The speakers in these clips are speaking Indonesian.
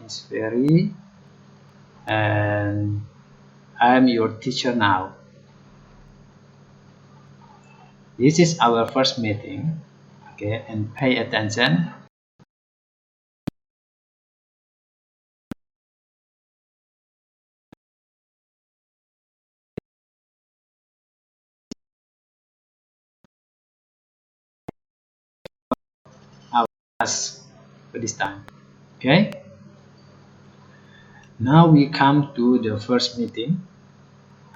is Ferry, and I am your teacher now. This is our first meeting. Okay, and pay attention. Our class for this time. Okay. Now we come to the first meeting.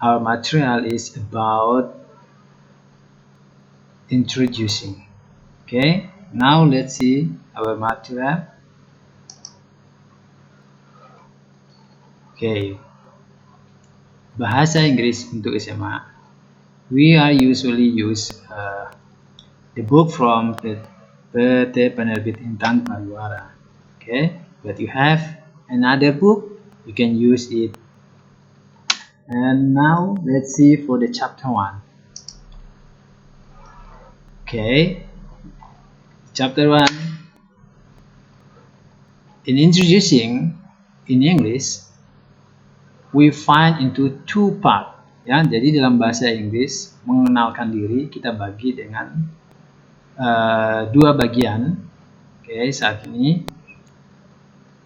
Our material is about introducing. Okay. Now let's see our material. Okay. Bahasa Inggris untuk SMA. We are usually use the book from PT Penerbit Intan Pariwara. Okay. But you have another book, you can use it. And now let's see for the chapter 1. Okay. Chapter 1. In introducing in English, we find into 2 part. Ya, jadi dalam bahasa Inggris mengenalkan diri kita bagi dengan 2 bagian. Oke, saat ini.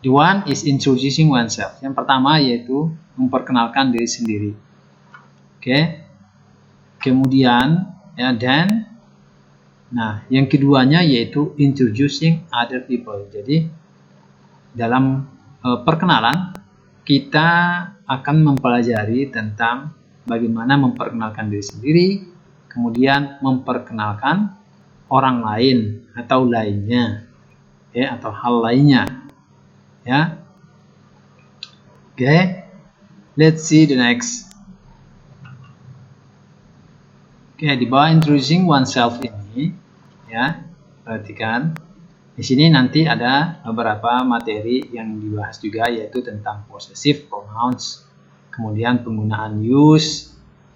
The one is introducing oneself. Yang pertama yaitu memperkenalkan diri sendiri. Oke. Kemudian ya yang keduanya yaitu introducing other people. Jadi dalam perkenalan kita akan mempelajari tentang bagaimana memperkenalkan diri sendiri, kemudian memperkenalkan orang lain atau lainnya, ya, atau hal lainnya, ya. Okay, let's see the next. Oke, di bawah introducing oneself ini, ya, perhatikan. Di sini nanti ada beberapa materi yang dibahas juga, yaitu tentang possessive pronouns, kemudian penggunaan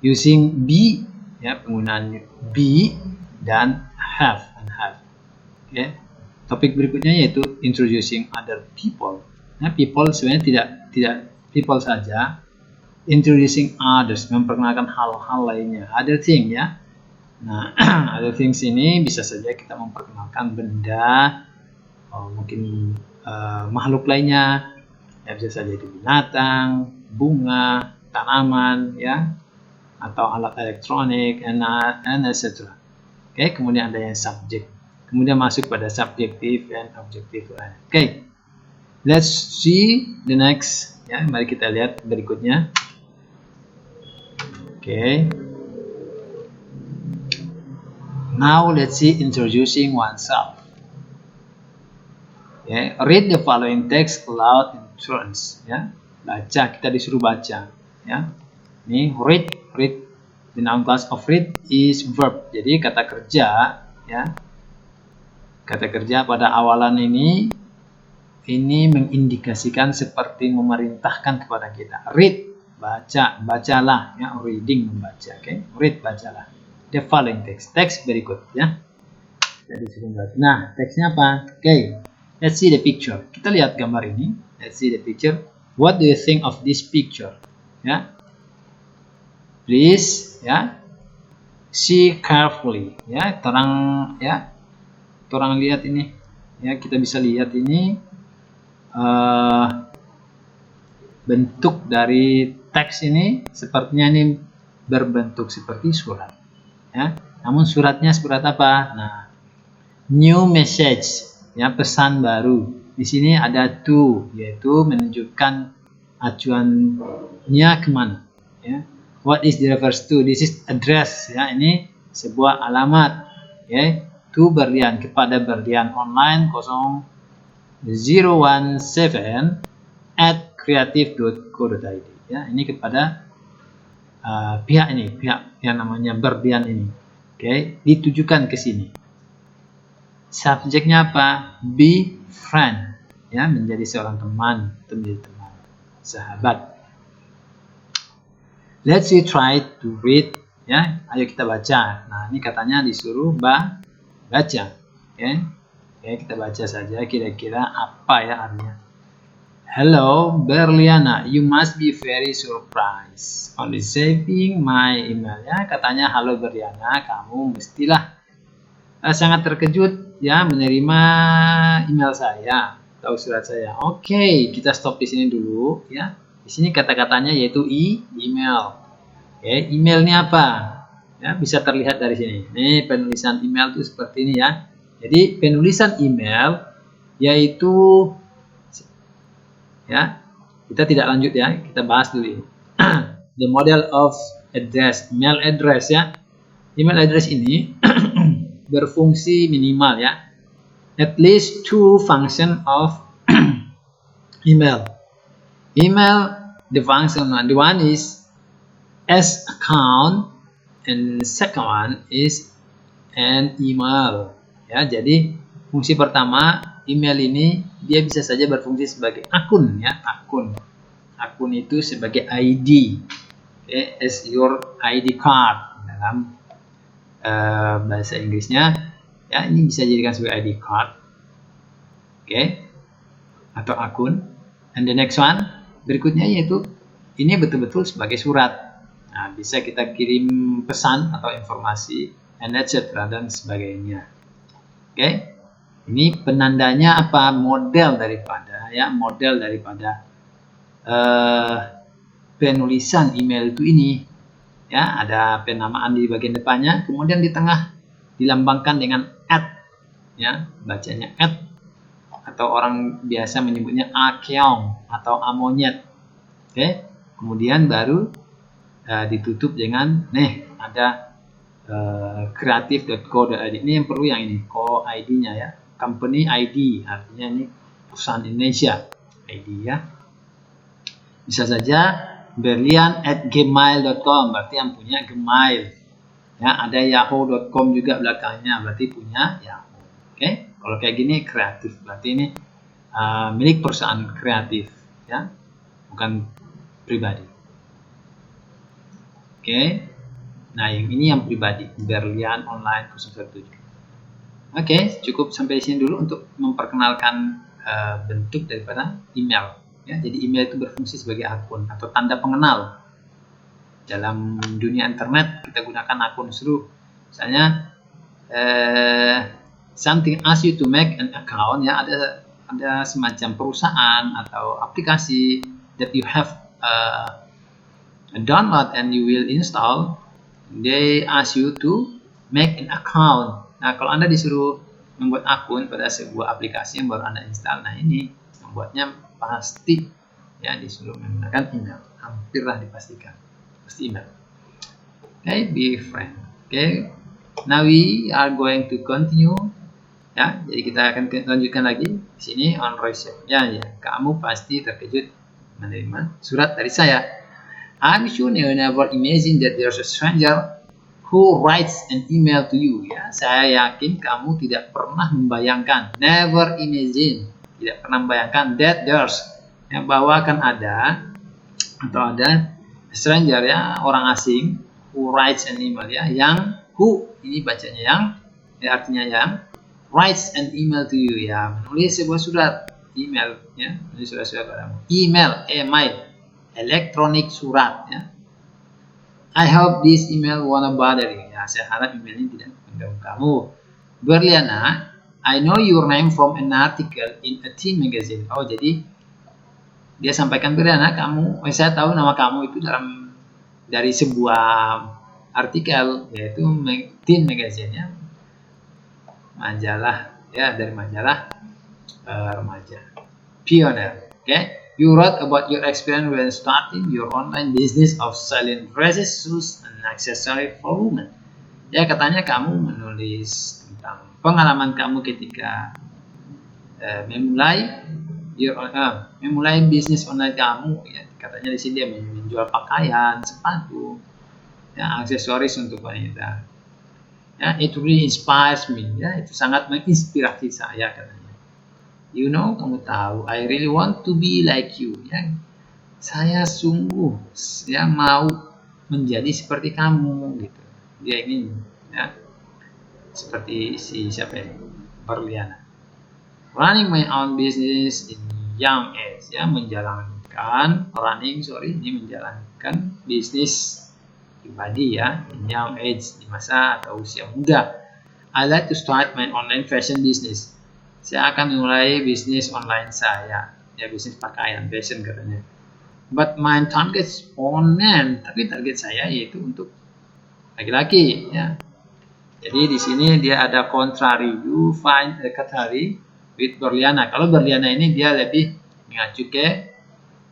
using be, ya, penggunaan be dan have and have. Oke. Topik berikutnya yaitu introducing other people. Nah, people sebenarnya tidak people saja. Introducing others, memperkenalkan hal-hal lainnya. Other thing, ya. Nah, other things ini bisa saja kita memperkenalkan benda, mungkin makhluk lainnya, ya, bisa saja itu binatang, bunga, tanaman, ya, atau alat elektronik, and etc. Oke, kemudian ada yang subjek, kemudian masuk pada subjektif and objektif. Oke, let's see the next. Ya, mari kita lihat berikutnya. Oke. Now let's see introducing oneself. Yeah, read the following text aloud in turns. Ya, baca, kita disuruh baca. Ya, ini read. The noun class of read is verb. Jadi kata kerja, ya, kata kerja pada awalan ini mengindikasikan seperti memerintahkan kepada kita. Read, baca, bacalah, ya, reading, membaca. Oke, read, bacalah. The following teks berikut, ya. Nah, teksnya apa? Oke, let's see the picture. Kita lihat gambar ini. Let's see the picture. What do you think of this picture? Ya, please, ya, see carefully. Ya, terang lihat ini. Ya, kita bisa lihat ini bentuk dari teks ini sepertinya ini berbentuk seperti surat. Ya, namun suratnya seperti apa? Nah, new message, ya, pesan baru. Di sini ada to, yaitu menunjukkan acuannya kemana. Ya, what is the refers to? This is address. Ya, ini sebuah alamat. Ya, to berlian, kepada berlian online 017@creative.co.id. Ya, ini kepada pihak yang namanya berlian ini. Oke, ditujukan ke sini. Subjeknya apa? Be friend, ya, menjadi seorang teman, sahabat. Let's try to read, ya. Ayo kita baca. Nah, ini katanya disuruh baca. Oke, kita baca saja kira-kira apa ya artinya. Hello Berliana, you must be very surprised on receiving my email. Ya, katanya halo Berliana, kamu mestilah sangat terkejut ya menerima email saya atau surat saya. Oke, kita stop di sini dulu ya. Di sini kata-katanya yaitu email. Oke, emailnya apa? Ya, bisa terlihat dari sini. Nih penulisan email itu seperti ini ya. Jadi penulisan email yaitu ya, kita tidak lanjut ya, kita bahas dulu ini. The model of address, email address ya. Email address ini berfungsi minimal ya. At least two function of email. Email, the function one, the one is as account and second one is an email. Ya, jadi fungsi pertama email ini dia bisa saja berfungsi sebagai akun ya, akun itu sebagai ID, okay, as your ID card dalam bahasa Inggrisnya ya, ini bisa dijadikan sebagai ID card, okay, atau akun. And the next one berikutnya yaitu ini betul-betul sebagai surat. Nah, bisa kita kirim pesan atau informasi and etc dan sebagainya. Oke, ini penandanya apa? Model daripada penulisan email itu ini ya, ada penamaan di bagian depannya, kemudian di tengah dilambangkan dengan @ ya, bacanya @ atau orang biasa menyebutnya akeong atau amonyet. Oke, kemudian baru ditutup dengan ada creative.co.id. Ini yang perlu yang ini, co-id-nya ya, company ID, artinya ini perusahaan Indonesia ID ya. Bisa saja berlian@gmail.com, berarti yang punya Gmail ya. Ada yahoo.com juga belakangnya, berarti punya Yahoo. Oke, kalau kayak gini kreatif, berarti ini milik perusahaan kreatif ya, bukan pribadi. Oke, nah yang ini yang pribadi, Berlian Online 017. Oke, cukup sampai di sini dulu untuk memperkenalkan bentuk daripada email ya. Jadi email itu berfungsi sebagai akun atau tanda pengenal. Dalam dunia internet kita gunakan akun seru. Misalnya something ask you to make an account ya, ada semacam perusahaan atau aplikasi that you have download and you will install. They ask you to make an account. Nah, kalau Anda disuruh membuat akun pada sebuah aplikasi yang baru Anda install, nah ini membuatnya pasti ya disuruh menggunakan email. Hampirlah dipastikan pasti email. Okay, be friend. Okay, now we are going to continue. Ya, jadi kita akan lanjutkan lagi di sini on receive. Ya, kamu pasti terkejut menerima surat dari saya. I'm sure you never imagine that there's a stranger who writes an email to you. Ya, saya yakin kamu tidak pernah membayangkan, never imagine, tidak pernah membayangkan that there's, ya, bahwa akan ada atau ada stranger ya, orang asing, who writes an email ya, yang who ini bacanya yang, ya, artinya yang, writes an email to you ya, menulis sebuah surat email ya, menulis surat-surat padamu. Email, elektronik surat ya. I hope this email won't bother you. Ya, saya harap email ini tidak mengganggu kamu. Berliana, I know your name from an article in a teen magazine. Oh, jadi dia sampaikan, Berliana, saya tahu nama kamu itu dari sebuah artikel, yaitu teen magazine ya. Majalah ya, dari majalah remaja. Pioneer. Okay? You wrote about your experience when starting your online business of selling dresses, shoes, and accessories for women. Ya, katanya kamu menulis tentang pengalaman kamu ketika memulai bisnis online kamu. Ya, katanya di sini dia menjual pakaian, sepatu, ya, aksesoris untuk wanita. Ya, it really inspires me. Ya, itu sangat menginspirasi saya, katanya. You know, kamu tahu, I really want to be like you. Ya, saya sungguh ya mau menjadi seperti kamu gitu. Dia ingin ya seperti si siapa ini, Berliana. Running my own business in young age, ya, menjalankan bisnis pribadi, ya, in young age, di masa atau usia muda. I like to start my online fashion business. Saya akan memulai bisnis online saya, ya, bisnis pakaian fashion katanya. But my target is on men, tapi target saya yaitu untuk laki-laki, ya. Jadi di sini dia ada contrary, you find a category with Berliana. Kalau Berliana ini dia lebih mengacu ke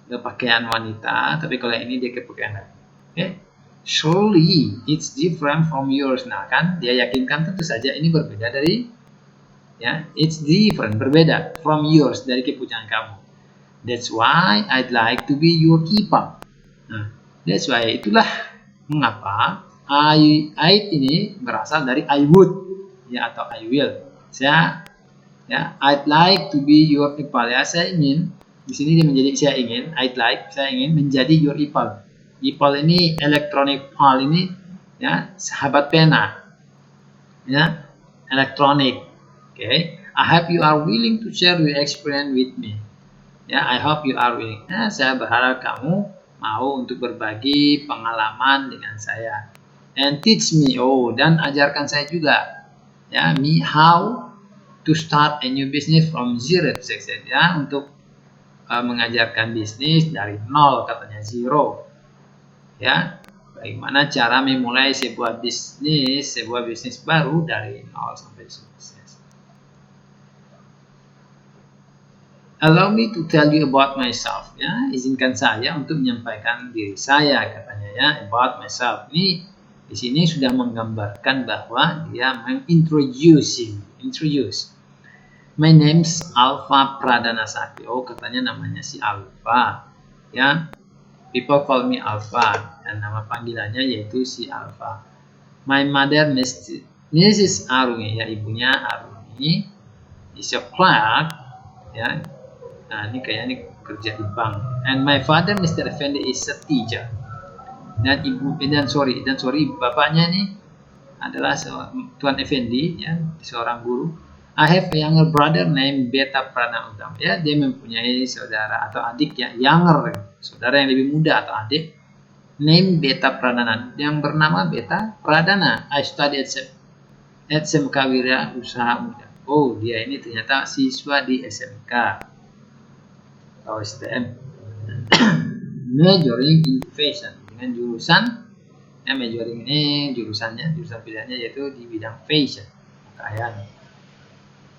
pakaian wanita, tapi kalau ini dia ke pakaian laki. Okay? Surely it's different from yours. Nah, kan dia yakinkan tentu saja ini berbeda dari, ya, it's different, berbeda from yours, dari kepunyaan kamu. That's why I'd like to be your keeper. Nah, that's why, itulah mengapa I ini berasal dari I would, ya, atau I will. Saya, ya, I'd like to be your equal, ya, saya ingin, di sini dia menjadi saya ingin menjadi your equal. Equal ini electronic pal ini, ya, sahabat pena, ya, elektronik. Okay, I hope you are willing to share your experience with me. Ya, I hope you are willing. Ya, saya berharap kamu mau untuk berbagi pengalaman dengan saya. And teach me, dan ajarkan saya juga, ya, me how to start a new business from zero to success, ya, untuk mengajarkan bisnis dari nol, katanya zero, ya, bagaimana cara memulai sebuah bisnis baru dari nol sampai sukses. Allow me to tell you about myself, ya, izinkan saya untuk menyampaikan diri saya, katanya, ya, about myself. Ini di sini sudah menggambarkan bahwa dia introduce. My name's Alpha Pradana Sakti. Katanya namanya si Alpha, ya. People call me Alpha, dan nama panggilannya yaitu si Alpha. My mother Mrs. Arumi, ya, ibunya Arumi, is a clerk, ya. Nah, ini kayaknya kerja di bank. And my father Mr. Effendi is a teacher. Dan bapaknya ini adalah Tuan Effendi, ya, seorang guru. I have a younger brother named Beta Pradana Utama. Ya, dia mempunyai saudara atau adik, ya, younger, saudara yang lebih muda atau adik, named Beta Pradana, yang bernama Beta Pradana. I study at SMK Wira Usaha Muda. Dia ini ternyata siswa di SMK atau STM. Majoring in fashion, dengan jurusan, ya, majoring ini jurusan pilihannya yaitu di bidang fashion, pakaian.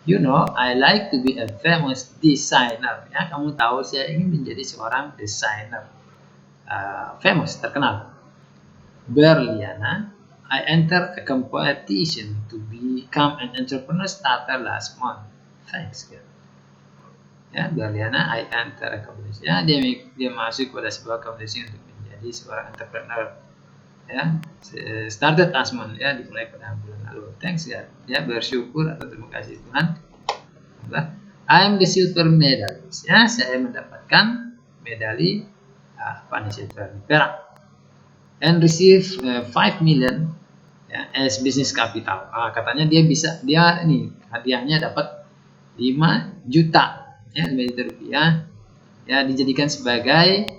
You know, I like to be a famous designer, ya, kamu tahu saya ingin menjadi seorang desainer famous, terkenal. Berliana, I enter a competition to become an entrepreneur starter last month. Thanks, girl. Ya, Berliana, I enter a competition. Ya, dia masuk pada sebuah competition untuk menjadi seorang entrepreneur. Ya, started last month, ya, dimulai pada bulan lalu. Thanks, God. Ya, bersyukur atau terima kasih Tuhan. I am the silver medalist. Ya, saya mendapatkan medali silver, perak. And receive 5 million, ya, as business capital. Katanya dia ini hadiahnya dapat 5 juta. Ya, 5 juta rupiah, ya, dijadikan sebagai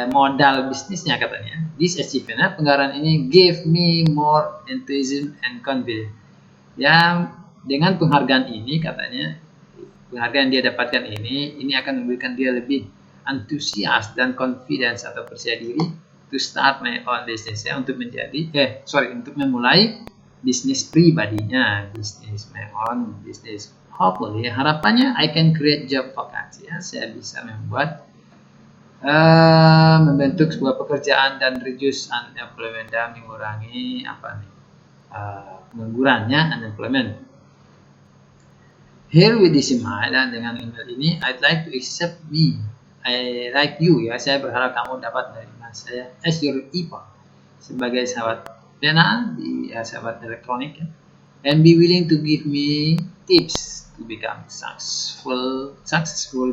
modal bisnisnya, katanya. This achievement, penghargaan ini give me more enthusiasm and confidence. Ya, dengan penghargaan ini, katanya, penghargaan dia dapatkan ini akan memberikan dia lebih antusias dan confidence atau percaya diri to start my own business, ya, untuk memulai bisnis pribadinya, my own business. Hopefully, harapannya I can create job vacancy, ya, saya bisa membentuk sebuah pekerjaan dan reduce unemployment, dan mengurangi penganggurannya, unemployment. Here with this in mind, dan dengan email ini, I'd like to accept me, I like you, ya, saya berharap kamu dapat menerima saya as your equal, sebagai sahabat pena, sahabat elektronik, ya, and be willing to give me tips to become successful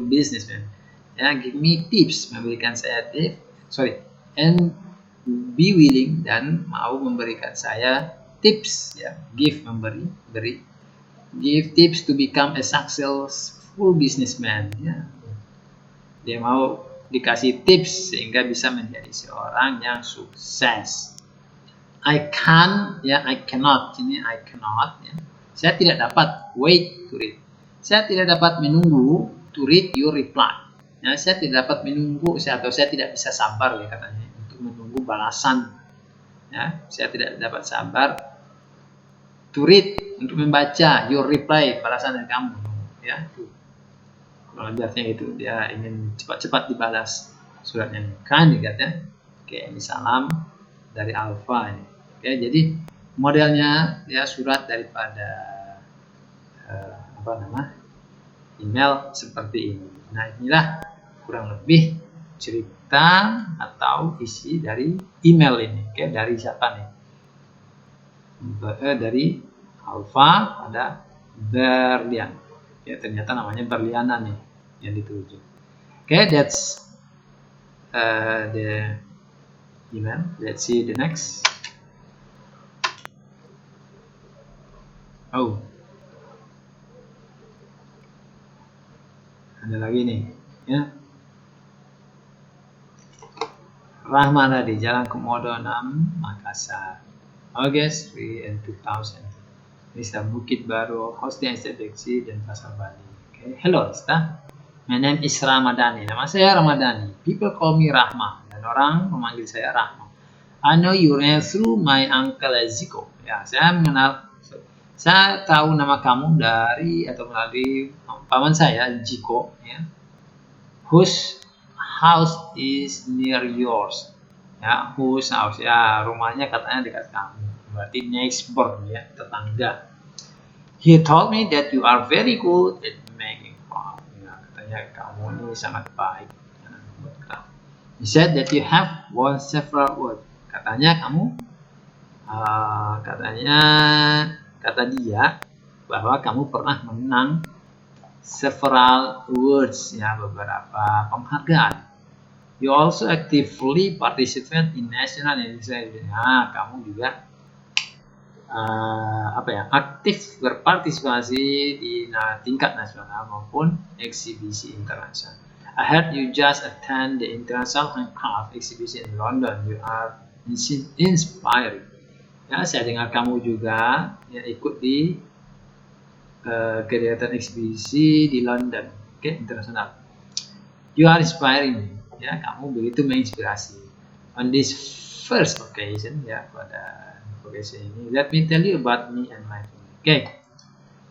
businessman. Ya, give me tips, memberikan saya and be willing, dan mau memberikan saya tips, ya, give tips to become a successful businessman, ya, Dia mau dikasih tips sehingga bisa menjadi seorang yang sukses. I can, ya, I cannot. Ini I cannot. Ya. Saya tidak dapat wait to read. Saya tidak dapat menunggu to read your reply. Ya, saya tidak dapat menunggu, atau saya tidak bisa sabar, ya katanya, untuk menunggu balasan. Ya, saya tidak dapat sabar to read, untuk membaca your reply, balasan dari kamu. Ya, itu. Kalau artinya itu, dia ingin cepat-cepat dibalas suratnya. Kandidat, ya. Oke, ini salam dari Alfa ini. Oke, jadi modelnya ya surat daripada email seperti ini. Nah, inilah kurang lebih cerita atau isi dari email ini. Oke, dari siapa nih? Dari Alfa pada Berlian. Ya, ternyata namanya Berliana nih yang dituju. Oke, that's the email. Let's see the next. Oh, ada lagi nih, ya. Rahmana di Jalan Komodo 6, Makassar, August 3 and 2000. Mr. Bukit Baru, hosting STBX dan Pasar Bali. Okay. Hello, Mr. My name is Ramadhani. Nama saya Ramadhani. People call me Rahma, dan orang memanggil saya Rahma. I know you ran through my uncle Ziko. Ya, saya tahu nama kamu dari atau melalui paman saya, Jiko, ya. Whose house is near yours. Ya, whose house, ya, rumahnya katanya dekat kamu. Berarti neighbor, ya, tetangga. He told me that you are very good at making craft. Ya, katanya kamu ini sangat baik. Ya, he said that you have won several awards. Katanya kamu, kata dia bahwa kamu pernah menang several awards, ya, beberapa penghargaan. You also actively participate in national and international. Nah, kamu juga aktif berpartisipasi di tingkat nasional maupun eksibisi internasional. I heard you just attend the International Handcraft Exhibition in London. You are inspiring. Ya, saya dengar kamu juga ya ikut di kegiatan eksibisi di London, oke, internasional. You are inspiring. Ya, kamu begitu menginspirasi. On this first occasion, ya, pada occasion ini, let me tell you about me and my family. Oke.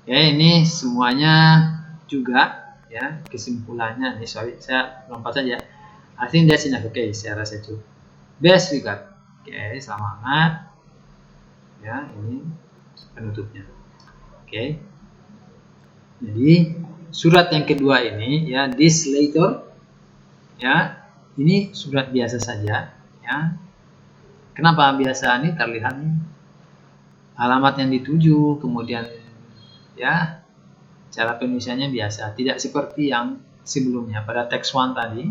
Ya, ini semuanya juga, ya, kesimpulannya. Sorry, saya lompat saja. I think that's enough. Oke, saya rasa cukup. Best regard. Oke, semangat. Ya, ini penutupnya. Oke. Jadi surat yang kedua ini, ya, this letter, ya, ini surat biasa saja, ya. Kenapa biasa? Ini terlihat nih alamat yang dituju, kemudian, ya, cara penulisannya biasa, tidak seperti yang sebelumnya pada text 1 tadi.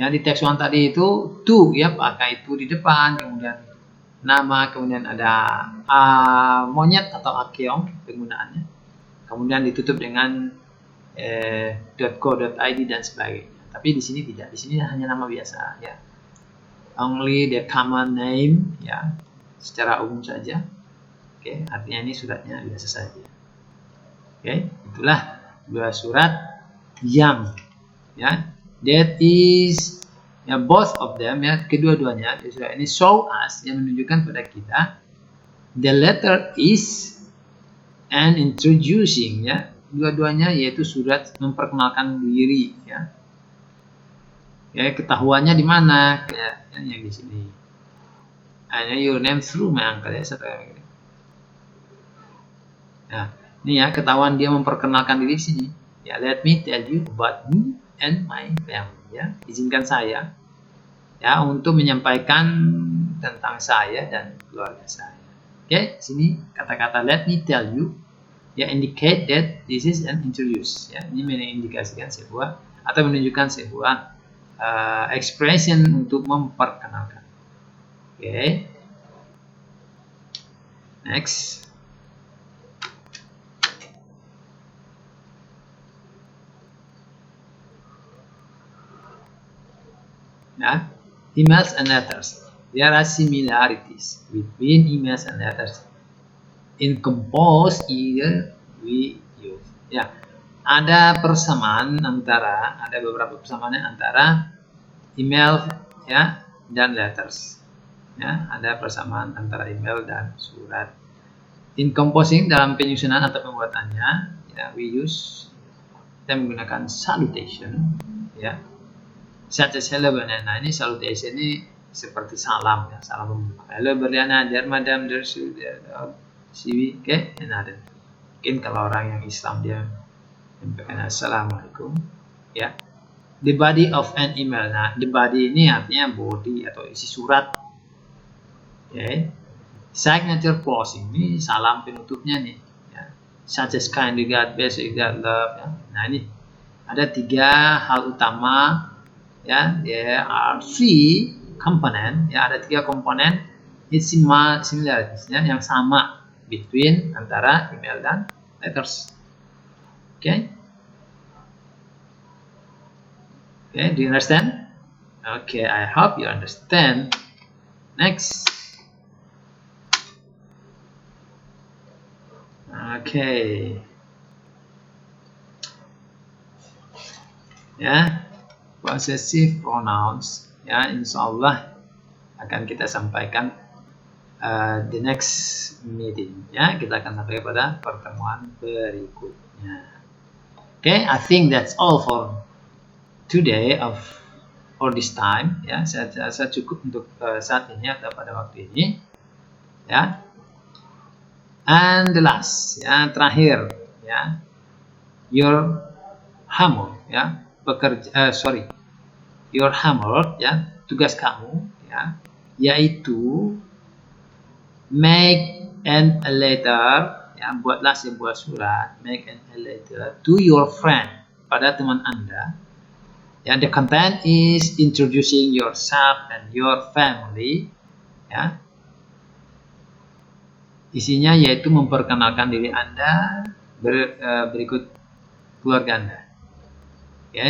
Ya, di text 1 tadi itu to, ya, pakai itu di depan, kemudian nama, kemudian ada monyet atau akeong penggunaannya, kemudian ditutup dengan .co.id dan sebagainya. Tapi di sini tidak, di sini hanya nama biasa, ya. Only the common name, ya, secara umum saja. Oke, artinya ini suratnya biasa saja. Oke, itulah dua surat yang, ya, that is, ya, both of them, ya, kedua-duanya surat ini show us, yang menunjukkan pada kita the letter is and introducing, ya, dua-duanya yaitu surat memperkenalkan diri, ya. Ya, ketahuannya di mana? Ya, yang di sini. Hanya your name through my uncle, ya, seperti. Nah, ini, ya, ketahuan dia memperkenalkan diri di sini. Ya, let me tell you about me and my family, ya. Izinkan saya, ya, untuk menyampaikan tentang saya dan keluarga saya. Oke, sini kata-kata let me tell you, ya, indicate that this is an introduce, ya. Ini mengindikasikan sebuah atau menunjukkan sebuah expression untuk memperkenalkan. Oke. Next. Ya, emails and letters. There are similarities between emails and letters. In compose either we use. Ya, ada persamaan antara, ada beberapa persamaan antara email ya dan letters. Ya, ada persamaan antara email dan surat. In composing, dalam penyusunan atau pembuatannya, ya, we use, kita menggunakan salutation, ya, such as hello banana. Ini salutation ini seperti salam, ya, salam pembuka. Hello Berliana, dear madam, dear siwi, oke, ada. Mungkin kalau orang yang Islam dia menyampaikan assalamualaikum, ya. The body of an email. Nah, the body ini artinya body atau isi surat. Okay. Signature closing ini salam penutupnya nih. Ya. Such as kind regard, best regard, love. Ya. Nah, ini ada 3 hal utama. Ya, there are 3 component. Ya, ada 3 komponen. It's similarities ya, yang sama between antara email dan letters. Okay. Okay, do you understand? Okay, I hope you understand. Next. Okay. Ya, possessive pronouns. Ya, insyaallah akan kita sampaikan the next meeting. Ya, kita akan sampai pada pertemuan berikutnya. Okay, I think that's all for today for this time. Ya, saya cukup untuk saat ini atau pada waktu ini. Ya. And the last, ya, terakhir, ya, your homework, ya, your homework, ya, tugas kamu, ya, yaitu make a letter, ya, buatlah sebuah surat, make a letter to your friend, pada teman Anda. Ya, the content is introducing yourself and your family, ya. Isinya yaitu memperkenalkan diri Anda berikut keluarga Anda. Oke,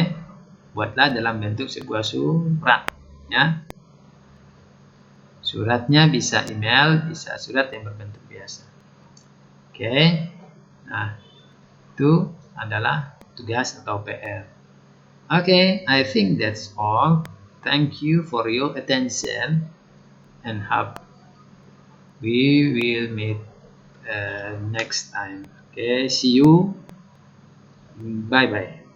buatlah dalam bentuk sebuah surat. Ya. Suratnya bisa email, bisa surat yang berbentuk biasa. Oke, nah itu adalah tugas atau PR. Oke, I think that's all. Thank you for your attention and hope we will meet next time. Okay, see you. Bye bye.